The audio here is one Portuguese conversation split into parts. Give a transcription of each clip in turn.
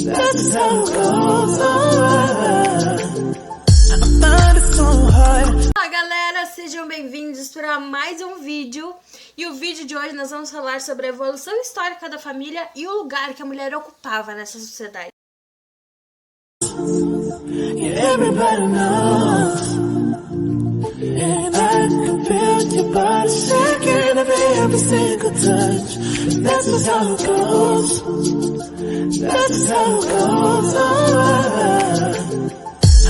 That's how it goes. I find it so hard. Olá galera, sejam bem-vindos para mais um vídeo. E o vídeo de hoje nós vamos falar sobre a evolução histórica da família e o lugar que a mulher ocupava nessa sociedade. Yeah, everybody knows. And I can feel your body shaking every single touch. That's just how it goes. That's just how it goes. I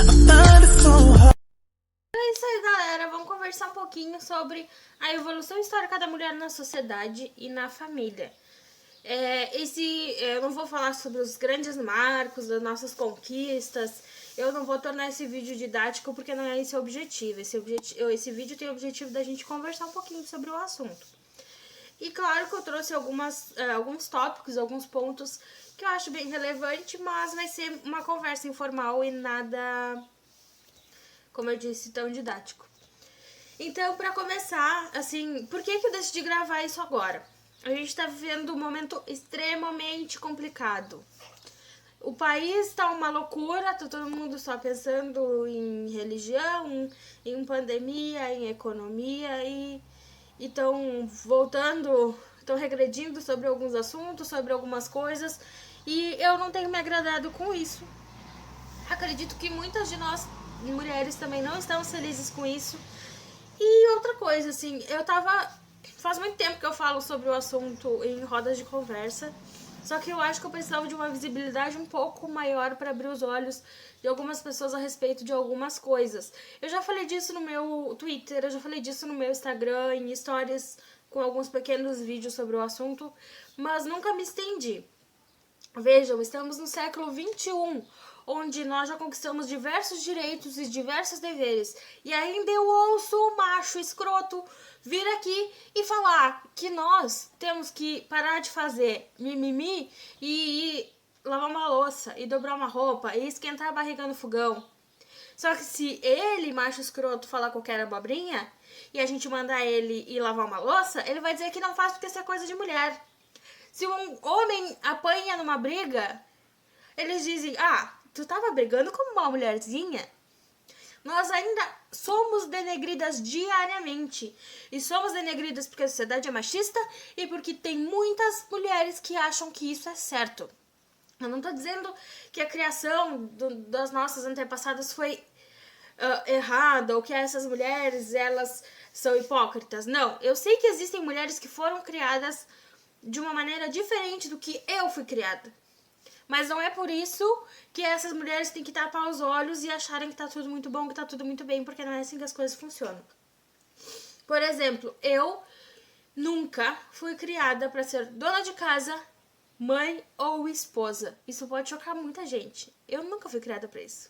find it so hard. É isso aí, galera. Vamos conversar um pouquinho sobre a evolução histórica da mulher na sociedade e na família. Eu não vou falar sobre os grandes marcos das nossas conquistas. Eu não vou tornar esse vídeo didático porque não é esse o objetivo. Esse vídeo tem o objetivo da gente conversar um pouquinho sobre o assunto. E claro que eu trouxe alguns tópicos, alguns pontos que eu acho bem relevante, mas vai ser uma conversa informal e nada, como eu disse, tão didático. Então, para começar, assim, por que eu decidi gravar isso agora? A gente tá vivendo um momento extremamente complicado. O país tá uma loucura, tá todo mundo só pensando em religião, em pandemia, em economia e estão estão regredindo sobre alguns assuntos, sobre algumas coisas, e eu não tenho me agradado com isso. Acredito que muitas de nós, mulheres, também não estamos felizes com isso. E outra coisa, assim, faz muito tempo que eu falo sobre o assunto em rodas de conversa, só que eu acho que eu precisava de uma visibilidade um pouco maior para abrir os olhos de algumas pessoas a respeito de algumas coisas. Eu já falei disso no meu Twitter, eu já falei disso no meu Instagram, em stories com alguns pequenos vídeos sobre o assunto, mas nunca me estendi. Vejam, estamos no século XXI, onde nós já conquistamos diversos direitos e diversos deveres, e ainda eu ouço o macho escroto vir aqui e falar que nós temos que parar de fazer mimimi e lavar uma louça, e dobrar uma roupa, e esquentar a barriga no fogão. Só que se ele, macho escroto, falar qualquer abobrinha, e a gente mandar ele ir lavar uma louça, ele vai dizer que não faz porque isso é coisa de mulher. Se um homem apanha numa briga, eles dizem, tu tava brigando como uma mulherzinha? Nós ainda somos denegridas diariamente. E somos denegridas porque a sociedade é machista e porque tem muitas mulheres que acham que isso é certo. Eu não tô dizendo que a criação das nossas antepassadas foi errada ou que essas mulheres, elas são hipócritas. Não, eu sei que existem mulheres que foram criadas de uma maneira diferente do que eu fui criada. Mas não é por isso que essas mulheres têm que tapar os olhos e acharem que tá tudo muito bom, que tá tudo muito bem, porque não é assim que as coisas funcionam. Por exemplo, eu nunca fui criada para ser dona de casa, mãe ou esposa. Isso pode chocar muita gente. Eu nunca fui criada para isso.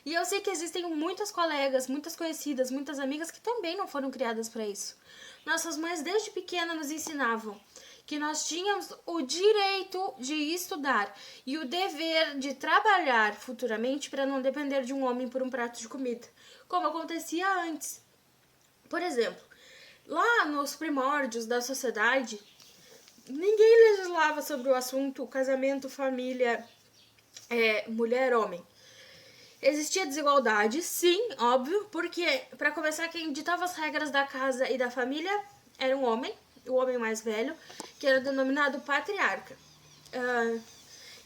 E eu sei que existem muitas colegas, muitas conhecidas, muitas amigas que também não foram criadas para isso. Nossas mães desde pequena nos ensinavam que nós tínhamos o direito de estudar e o dever de trabalhar futuramente para não depender de um homem por um prato de comida, como acontecia antes. Por exemplo, lá nos primórdios da sociedade, ninguém legislava sobre o assunto casamento, família, mulher-homem. Existia desigualdade, sim, óbvio, porque, para começar, quem ditava as regras da casa e da família era um homem, o homem mais velho, que era denominado patriarca.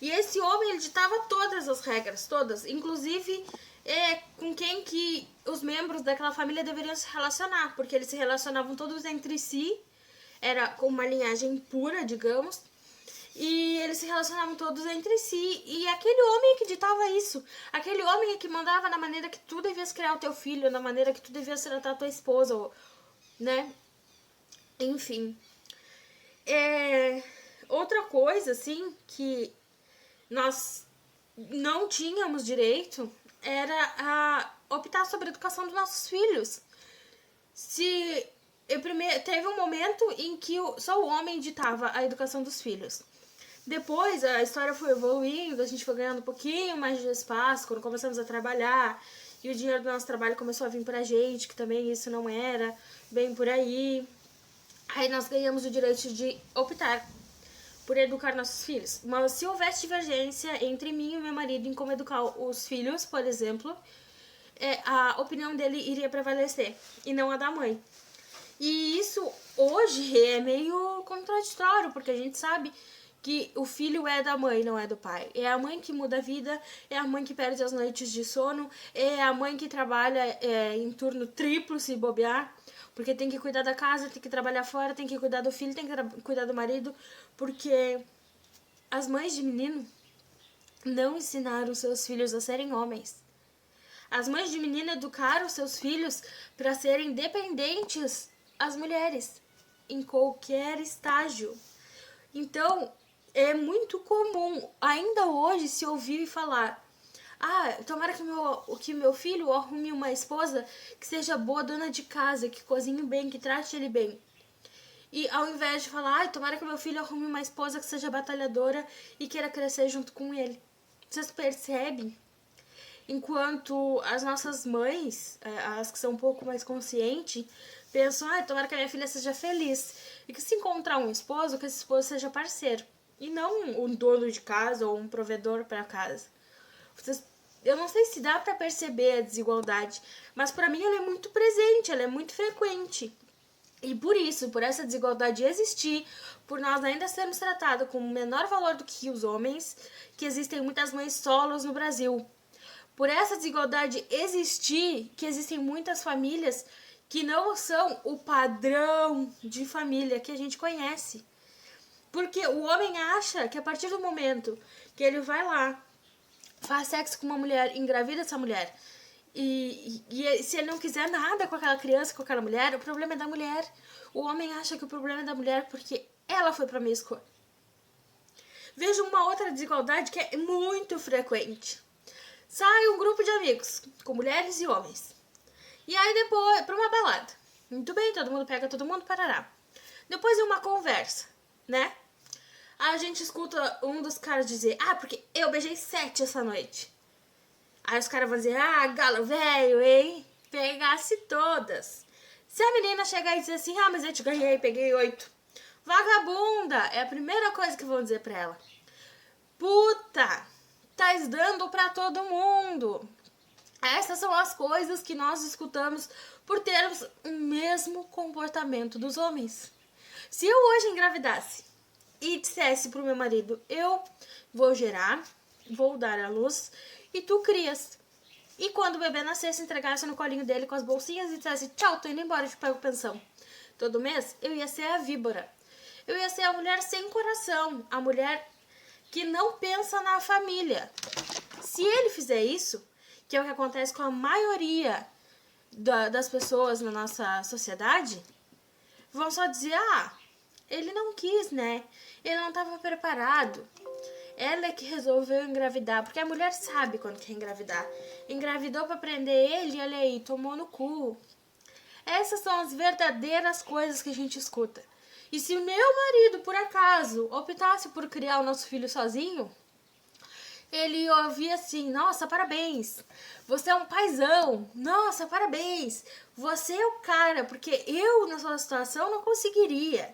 E esse homem, ele ditava todas as regras, todas, inclusive com quem que os membros daquela família deveriam se relacionar, porque eles se relacionavam todos entre si, era com uma linhagem pura, digamos, e eles se relacionavam todos entre si, e aquele homem que ditava isso, aquele homem que mandava na maneira que tu devias criar o teu filho, na maneira que tu devias tratar a tua esposa, né? Enfim. Outra coisa, assim, que nós não tínhamos direito era a optar sobre a educação dos nossos filhos. Teve um momento em que só o homem ditava a educação dos filhos. Depois a história foi evoluindo, a gente foi ganhando um pouquinho mais de espaço quando começamos a trabalhar e o dinheiro do nosso trabalho começou a vir pra gente, que também isso não era bem por aí. Aí nós ganhamos o direito de optar por educar nossos filhos. Mas se houvesse divergência entre mim e meu marido em como educar os filhos, por exemplo, a opinião dele iria prevalecer e não a da mãe. E isso hoje é meio contraditório, porque a gente sabe que o filho é da mãe, não é do pai. É a mãe que muda a vida, é a mãe que perde as noites de sono, é a mãe que trabalha em turno triplo se bobear, porque tem que cuidar da casa, tem que trabalhar fora, tem que cuidar do filho, tem que cuidar do marido, porque as mães de menino não ensinaram seus filhos a serem homens. As mães de menino educaram seus filhos para serem dependentes às mulheres, em qualquer estágio. Então, é muito comum, ainda hoje, se ouvir falar: tomara que meu filho arrume uma esposa que seja boa dona de casa, que cozinhe bem, que trate ele bem. E ao invés de falar: tomara que meu filho arrume uma esposa que seja batalhadora e queira crescer junto com ele. Vocês percebem? Enquanto as nossas mães, as que são um pouco mais conscientes, pensam: tomara que a minha filha seja feliz. E que se encontrar um esposo, que esse esposo seja parceiro. E não um dono de casa ou um provedor para casa. Eu não sei se dá para perceber a desigualdade, mas para mim ela é muito presente, ela é muito frequente. E por isso, por essa desigualdade existir, por nós ainda sermos tratados com menor valor do que os homens, que existem muitas mães solos no Brasil. Por essa desigualdade existir, que existem muitas famílias que não são o padrão de família que a gente conhece. Porque o homem acha que a partir do momento que ele vai lá, faz sexo com uma mulher, engravida essa mulher, e se ele não quiser nada com aquela criança, com aquela mulher, o problema é da mulher. O homem acha que o problema é da mulher porque ela foi promíscua. Vejo uma outra desigualdade que é muito frequente. Sai um grupo de amigos, com mulheres e homens. E aí depois, pra uma balada. Muito bem, todo mundo pega todo mundo, parará. Depois de uma conversa, né? A gente escuta um dos caras dizer: porque eu beijei 7 essa noite. Aí os caras vão dizer: galo velho, hein? Pegasse todas. Se a menina chegar e dizer assim: mas eu te ganhei, peguei 8. Vagabunda, é a primeira coisa que vão dizer pra ela. Puta, tais dando pra todo mundo. Essas são as coisas que nós escutamos por termos o mesmo comportamento dos homens. Se eu hoje engravidasse e dissesse pro meu marido: eu vou gerar, vou dar à luz e tu crias. E quando o bebê nascesse, entregasse no colinho dele com as bolsinhas e dissesse: tchau, tô indo embora, te pago pensão todo mês, eu ia ser a víbora. Eu ia ser a mulher sem coração, a mulher que não pensa na família. Se ele fizer isso, que é o que acontece com a maioria das pessoas na nossa sociedade, vão só dizer: ele não quis, né? Ele não estava preparado. Ela é que resolveu engravidar, porque a mulher sabe quando quer engravidar. Engravidou pra prender ele, olha aí, tomou no cu. Essas são as verdadeiras coisas que a gente escuta. E se o meu marido, por acaso, optasse por criar o nosso filho sozinho, ele ouvia assim: nossa, parabéns, você é um paizão, nossa, parabéns, você é o cara, porque eu, na sua situação, não conseguiria.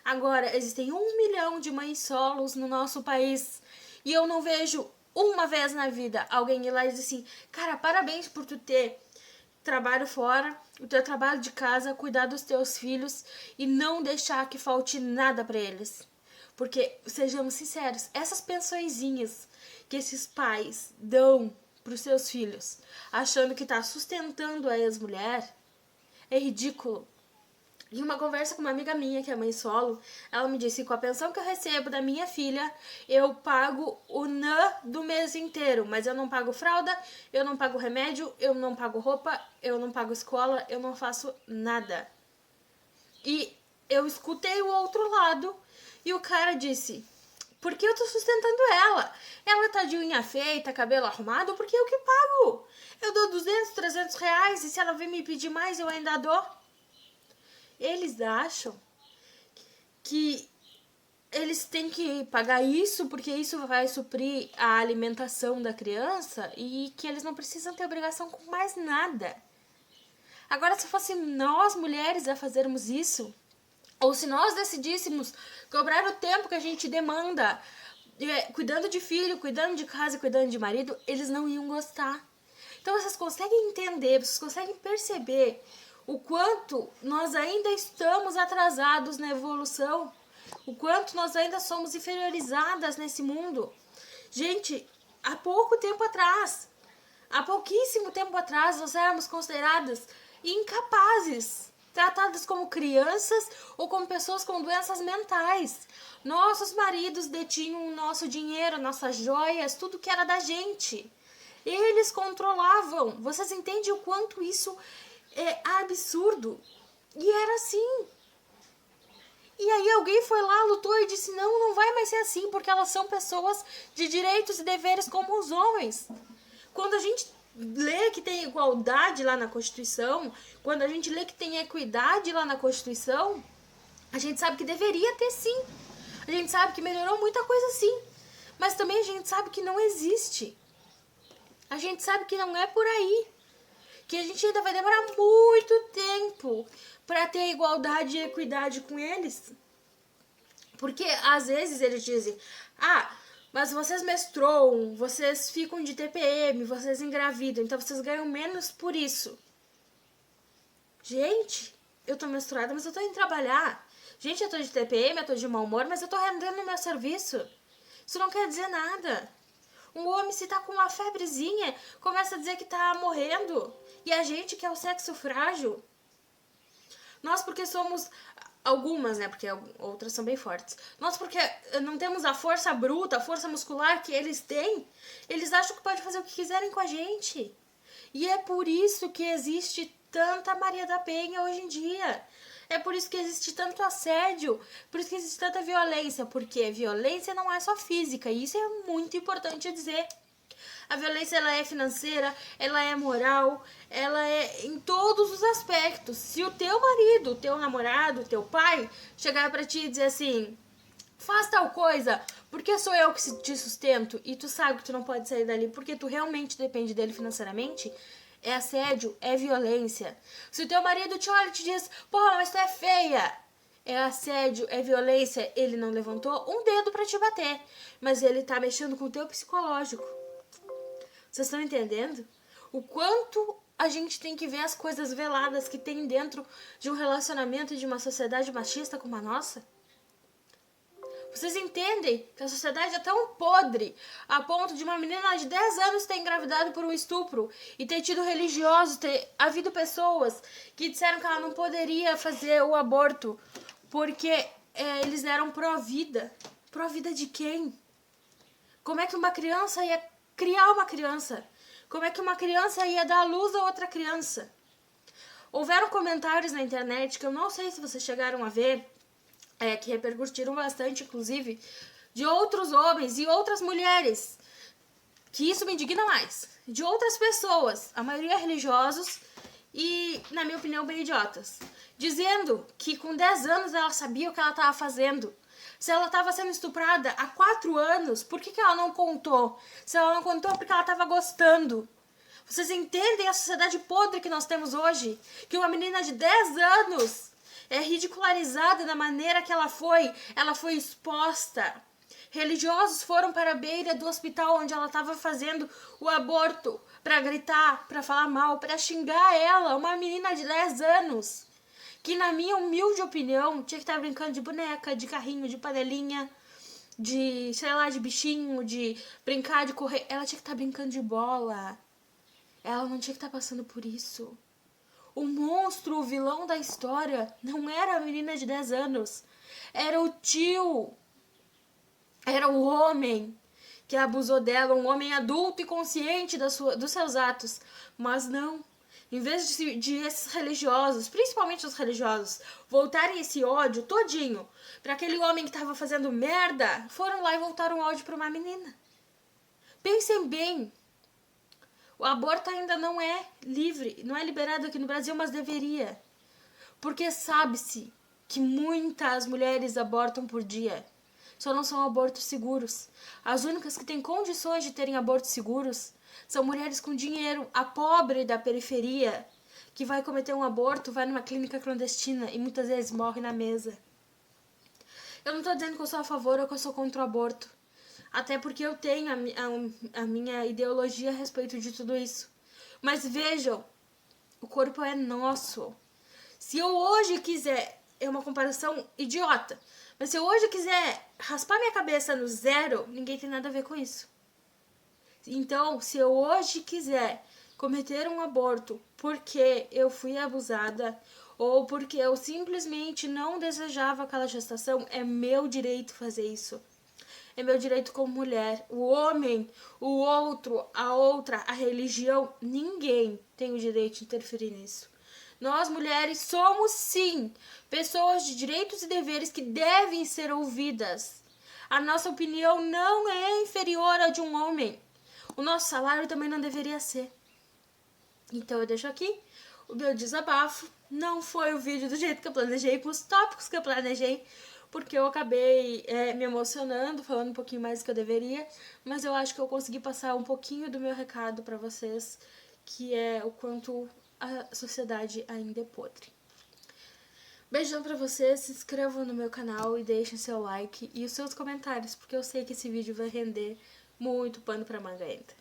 Agora, existem 1 milhão de mães solos no nosso país e eu não vejo uma vez na vida alguém ir lá e dizer assim: cara, parabéns por tu ter trabalho fora, o teu trabalho de casa, cuidar dos teus filhos e não deixar que falte nada pra eles. Porque, sejamos sinceros, essas pensõezinhas que esses pais dão pros seus filhos, achando que tá sustentando a ex-mulher, é ridículo. Em uma conversa com uma amiga minha, que é mãe solo, ela me disse: com a pensão que eu recebo da minha filha, eu pago o NAN do mês inteiro, mas eu não pago fralda, eu não pago remédio, eu não pago roupa, eu não pago escola, eu não faço nada. E eu escutei o outro lado e o cara disse: porque eu tô sustentando ela. Ela tá de unha feita, cabelo arrumado, porque eu que pago. Eu dou 200, 300 reais e se ela vir me pedir mais, eu ainda dou. Eles acham que eles têm que pagar isso porque isso vai suprir a alimentação da criança e que eles não precisam ter obrigação com mais nada. Agora, se fosse nós mulheres a fazermos isso, Ou se nós decidíssemos cobrar o tempo que a gente demanda, cuidando de filho, cuidando de casa e cuidando de marido, eles não iam gostar. Então vocês conseguem entender, vocês conseguem perceber o quanto nós ainda estamos atrasados na evolução, o quanto nós ainda somos inferiorizadas nesse mundo. Gente, há pouquíssimo tempo atrás, nós éramos consideradas incapazes, tratadas como crianças ou como pessoas com doenças mentais. Nossos maridos detinham o nosso dinheiro, nossas joias, tudo que era da gente. Eles controlavam. Vocês entendem o quanto isso é absurdo? E era assim. E aí alguém foi lá, lutou e disse, não vai mais ser assim, porque elas são pessoas de direitos e deveres como os homens. Quando a gente lê que tem igualdade lá na Constituição, quando a gente lê que tem equidade lá na Constituição, a gente sabe que deveria ter sim. A gente sabe que melhorou muita coisa sim. Mas também a gente sabe que não existe. A gente sabe que não é por aí. Que a gente ainda vai demorar muito tempo para ter igualdade e equidade com eles. Porque às vezes eles dizem, mas vocês menstruam, vocês ficam de TPM, vocês engravidam, então vocês ganham menos por isso. Gente, eu tô menstruada, mas eu tô indo trabalhar. Gente, eu tô de TPM, eu tô de mau humor, mas eu tô rendendo o meu serviço. Isso não quer dizer nada. Um homem, se tá com uma febrezinha, começa a dizer que tá morrendo. E a gente, que é o sexo frágil, nós porque somos... Algumas, né? Porque outras são bem fortes. Nós, porque não temos a força bruta, a força muscular que eles têm, eles acham que pode fazer o que quiserem com a gente. E é por isso que existe tanta Maria da Penha hoje em dia. É por isso que existe tanto assédio, por isso que existe tanta violência. Porque violência não é só física, e isso é muito importante dizer. A violência, ela é financeira, ela é moral, ela é em todos os aspectos. Se o teu marido, o teu namorado, o teu pai chegar pra ti e dizer assim, faz tal coisa, porque sou eu que te sustento, e tu sabe que tu não pode sair dali porque tu realmente depende dele financeiramente, é assédio, é violência. Se o teu marido te olha e te diz, porra, mas tu é feia, é assédio, é violência, ele não levantou um dedo pra te bater, mas ele tá mexendo com o teu psicológico. Vocês estão entendendo? O quanto a gente tem que ver as coisas veladas que tem dentro de um relacionamento e de uma sociedade machista como a nossa? Vocês entendem que a sociedade é tão podre a ponto de uma menina de 10 anos ter engravidado por um estupro e ter tido religiosos, ter havido pessoas que disseram que ela não poderia fazer o aborto porque eles eram pró-vida. Pró-vida de quem? Como é que uma criança ia criar uma criança? Como é que uma criança ia dar à luz a outra criança? Houveram comentários na internet que eu não sei se vocês chegaram a ver, que repercutiram bastante, inclusive, de outros homens e outras mulheres, que isso me indigna mais, de outras pessoas, a maioria religiosos e, na minha opinião, bem idiotas, dizendo que com 10 anos ela sabia o que ela estava fazendo. Se ela estava sendo estuprada há 4 anos, por que ela não contou? Se ela não contou, é porque ela estava gostando. Vocês entendem a sociedade podre que nós temos hoje? Que uma menina de 10 anos é ridicularizada da maneira que ela foi exposta. Religiosos foram para a beira do hospital onde ela estava fazendo o aborto para gritar, para falar mal, para xingar ela, uma menina de 10 anos. Que, na minha humilde opinião, tinha que estar brincando de boneca, de carrinho, de panelinha, de, sei lá, de bichinho, de brincar, de correr. Ela tinha que estar brincando de bola. Ela não tinha que estar passando por isso. O monstro, o vilão da história, não era a menina de 10 anos. Era o tio. Era o homem que abusou dela, um homem adulto e consciente dos seus atos. Mas não. Em vez de esses religiosos, principalmente os religiosos, voltarem esse ódio todinho para aquele homem que estava fazendo merda, foram lá e voltaram o ódio para uma menina. Pensem bem. O aborto ainda não é livre, não é liberado aqui no Brasil, mas deveria. Porque sabe-se que muitas mulheres abortam por dia. Só não são abortos seguros. As únicas que têm condições de terem abortos seguros são mulheres com dinheiro, a pobre da periferia, que vai cometer um aborto, vai numa clínica clandestina e muitas vezes morre na mesa. Eu não tô dizendo que eu sou a favor ou que eu sou contra o aborto. Até porque eu tenho a minha ideologia a respeito de tudo isso. Mas vejam, o corpo é nosso. Se eu hoje quiser, é uma comparação idiota, mas se eu hoje quiser raspar minha cabeça no zero, ninguém tem nada a ver com isso. Então, se eu hoje quiser cometer um aborto porque eu fui abusada ou porque eu simplesmente não desejava aquela gestação, é meu direito fazer isso. É meu direito como mulher. O homem, o outro, a outra, a religião, ninguém tem o direito de interferir nisso. Nós, mulheres, somos, sim, pessoas de direitos e deveres que devem ser ouvidas. A nossa opinião não é inferior à de um homem. O nosso salário também não deveria ser. Então eu deixo aqui o meu desabafo. Não foi o vídeo do jeito que eu planejei, com os tópicos que eu planejei, porque eu acabei me emocionando, falando um pouquinho mais do que eu deveria, mas eu acho que eu consegui passar um pouquinho do meu recado pra vocês, que é o quanto a sociedade ainda é podre. Beijão pra vocês, se inscrevam no meu canal e deixem seu like e os seus comentários, porque eu sei que esse vídeo vai render muito pano pra manga ainda.